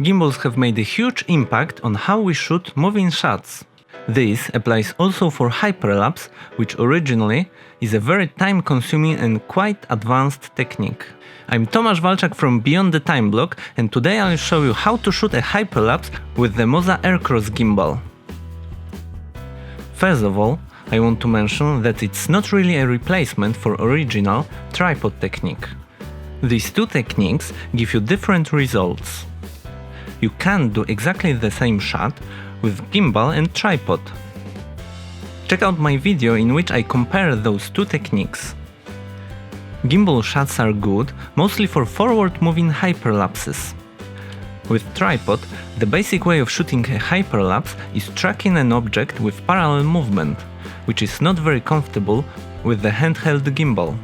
Gimbals have made a huge impact on how we shoot moving shots. This applies also for hyperlapse, which originally is a very time-consuming and quite advanced technique. I'm Tomasz Walczak from Beyond the Time blog, and today I'll show you how to shoot a hyperlapse with the Moza Aircross gimbal. First of all, I want to mention that it's not really a replacement for original tripod technique. These two techniques give you different results. You can't do exactly the same shot with gimbal and tripod. Check out my video in which I compare those two techniques. Gimbal shots are good mostly for forward-moving hyperlapses. With tripod, the basic way of shooting a hyperlapse is tracking an object with parallel movement, which is not very comfortable with the handheld gimbal.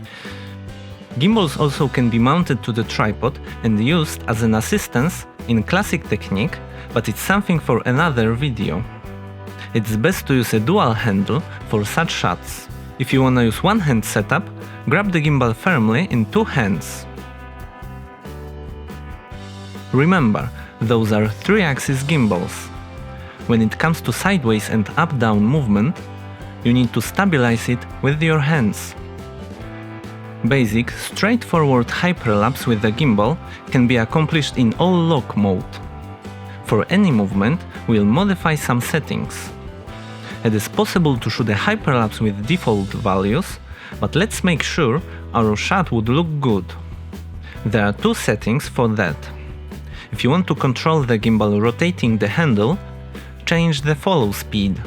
Gimbals also can be mounted to the tripod and used as an assistance in classic technique, but it's something for another video. It's best to use a dual handle for such shots. If you wanna use one hand setup, grab the gimbal firmly in two hands. Remember, those are 3-axis gimbals. When it comes to sideways and up-down movement, you need to stabilize it with your hands. Basic, straightforward hyperlapse with the gimbal can be accomplished in all-lock mode. For any movement, we'll modify some settings. It is possible to shoot a hyperlapse with default values, but let's make sure our shot would look good. There are two settings for that. If you want to control the gimbal rotating the handle, change the follow speed.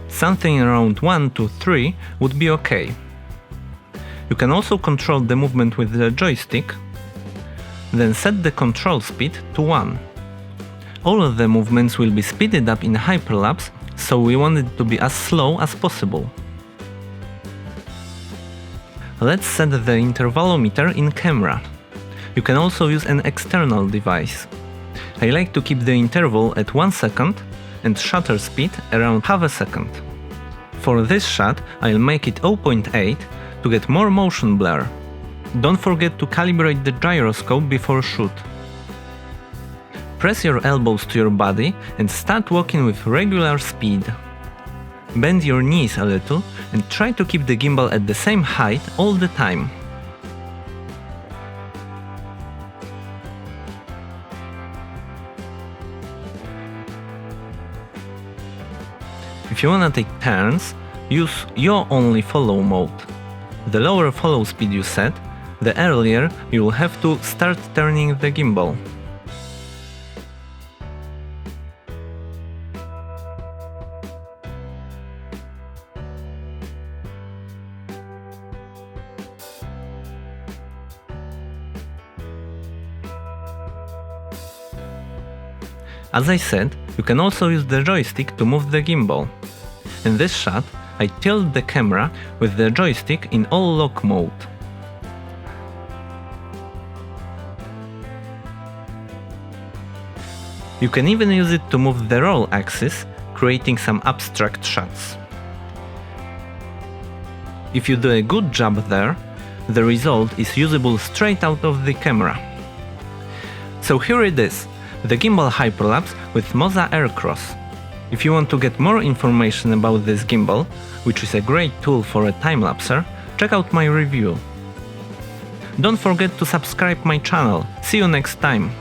Something around 1 to 3 would be okay. You can also control the movement with the joystick, then set the control speed to 1. All of the movements will be speeded up in hyperlapse, so we want it to be as slow as possible. Let's set the intervalometer in camera. You can also use an external device. I like to keep the interval at 1 second and shutter speed around half a second. For this shot, I'll make it 0.8 to get more motion blur. Don't forget to calibrate the gyroscope before shoot. Press your elbows to your body and start walking with regular speed. Bend your knees a little and try to keep the gimbal at the same height all the time. If you wanna take turns, use yaw only follow mode. The lower follow speed you set, the earlier you will have to start turning the gimbal. As I said, you can also use the joystick to move the gimbal. In this shot, I tilt the camera with the joystick in all-lock mode. You can even use it to move the roll axis, creating some abstract shots. If you do a good job there, the result is usable straight out of the camera. So here it is, the gimbal hyperlapse with Moza Aircross. If you want to get more information about this gimbal, which is a great tool for a time-lapser, check out my review. Don't forget to subscribe my channel. See you next time!